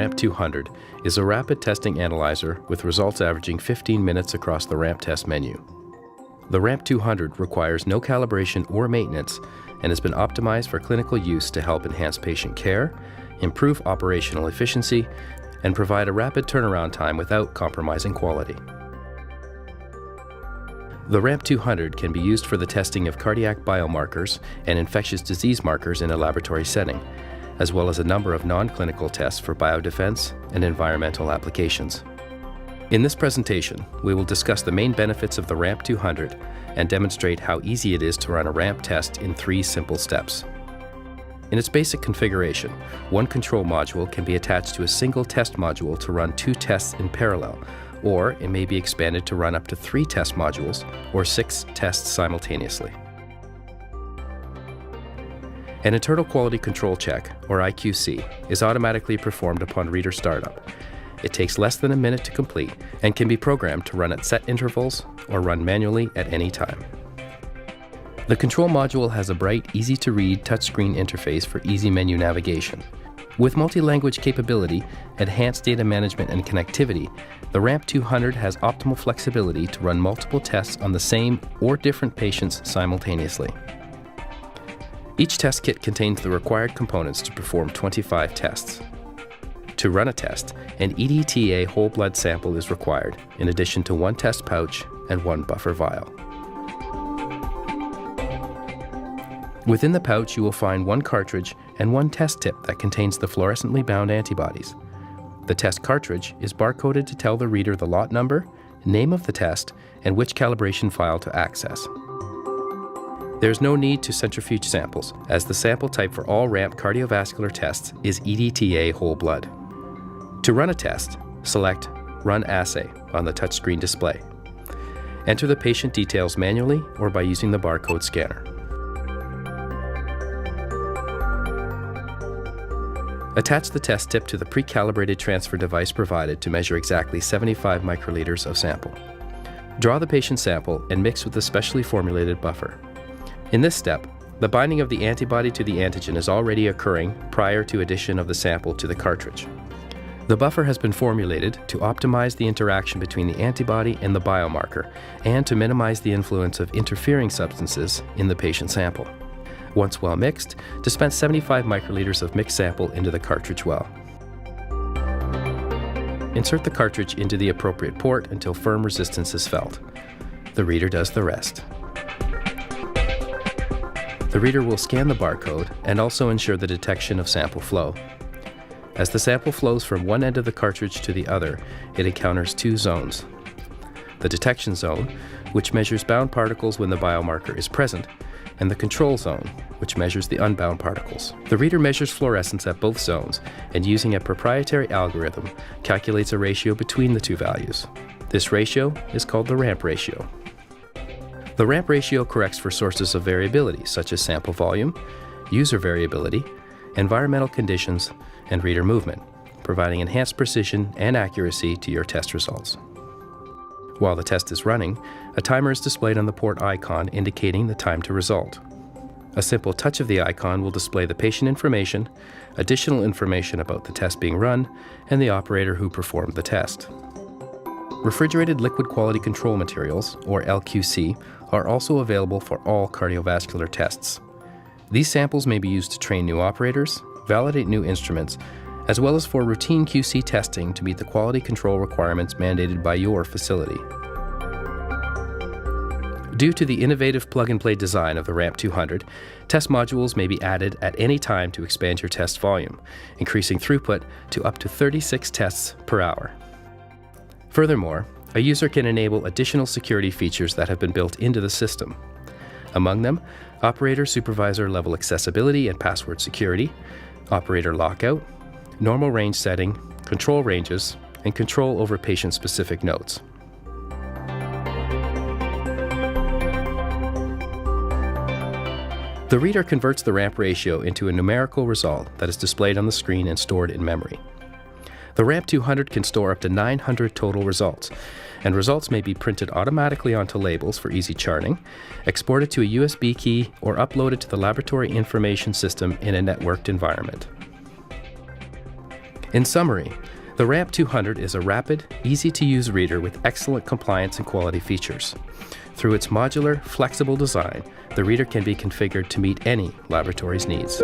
RAMP 200 is a rapid testing analyzer with results averaging 15 minutes across the RAMP test menu. The RAMP 200 requires no calibration or maintenance and has been optimized for clinical use to help enhance patient care, improve operational efficiency, and provide a rapid turnaround time without compromising quality. The RAMP 200 can be used for the testing of cardiac biomarkers and infectious disease markers in a laboratory setting, as well as a number of non-clinical tests for biodefense and environmental applications. In this presentation, we will discuss the main benefits of the RAMP 200 and demonstrate how easy it is to run a RAMP test in 3 simple steps. In its basic configuration, one control module can be attached to a single test module to run 2 tests in parallel, or it may be expanded to run up to 3 test modules or 6 tests simultaneously. An internal quality control check, or IQC, is automatically performed upon reader startup. It takes less than a minute to complete and can be programmed to run at set intervals or run manually at any time. The control module has a bright, easy-to-read touchscreen interface for easy menu navigation. With multi-language capability, enhanced data management and connectivity, the RAMP 200 has optimal flexibility to run multiple tests on the same or different patients simultaneously. Each test kit contains the required components to perform 25 tests. To run a test, an EDTA whole blood sample is required, in addition to 1 test pouch and 1 buffer vial. Within the pouch, you will find 1 cartridge and 1 test tip that contains the fluorescently bound antibodies. The test cartridge is barcoded to tell the reader the lot number, name of the test, and which calibration file to access. There is no need to centrifuge samples, as the sample type for all RAMP cardiovascular tests is EDTA whole blood. To run a test, select Run Assay on the touchscreen display. Enter the patient details manually or by using the barcode scanner. Attach the test tip to the pre-calibrated transfer device provided to measure exactly 75 microliters of sample. Draw the patient sample and mix with the specially formulated buffer. In this step, the binding of the antibody to the antigen is already occurring prior to addition of the sample to the cartridge. The buffer has been formulated to optimize the interaction between the antibody and the biomarker and to minimize the influence of interfering substances in the patient sample. Once well mixed, dispense 75 microliters of mixed sample into the cartridge well. Insert the cartridge into the appropriate port until firm resistance is felt. The reader does the rest. The reader will scan the barcode and also ensure the detection of sample flow. As the sample flows from one end of the cartridge to the other, it encounters 2 zones. The detection zone, which measures bound particles when the biomarker is present, and the control zone, which measures the unbound particles. The reader measures fluorescence at both zones and, using a proprietary algorithm, calculates a ratio between the 2 values. This ratio is called the RAMP ratio. The RAMP ratio corrects for sources of variability such as sample volume, user variability, environmental conditions, and reader movement, providing enhanced precision and accuracy to your test results. While the test is running, a timer is displayed on the port icon indicating the time to result. A simple touch of the icon will display the patient information, additional information about the test being run, and the operator who performed the test. Refrigerated liquid quality control materials, or LQC, are also available for all cardiovascular tests. These samples may be used to train new operators, validate new instruments, as well as for routine QC testing to meet the quality control requirements mandated by your facility. Due to the innovative plug-and-play design of the RAMP 200, test modules may be added at any time to expand your test volume, increasing throughput to up to 36 tests per hour. Furthermore, a user can enable additional security features that have been built into the system. Among them, operator supervisor level accessibility and password security, operator lockout, normal range setting, control ranges, and control over patient-specific notes. The reader converts the RAMP ratio into a numerical result that is displayed on the screen and stored in memory. The RAMP 200 can store up to 900 total results, and results may be printed automatically onto labels for easy charting, exported to a USB key, or uploaded to the laboratory information system in a networked environment. In summary, the RAMP 200 is a rapid, easy-to-use reader with excellent compliance and quality features. Through its modular, flexible design, the reader can be configured to meet any laboratory's needs.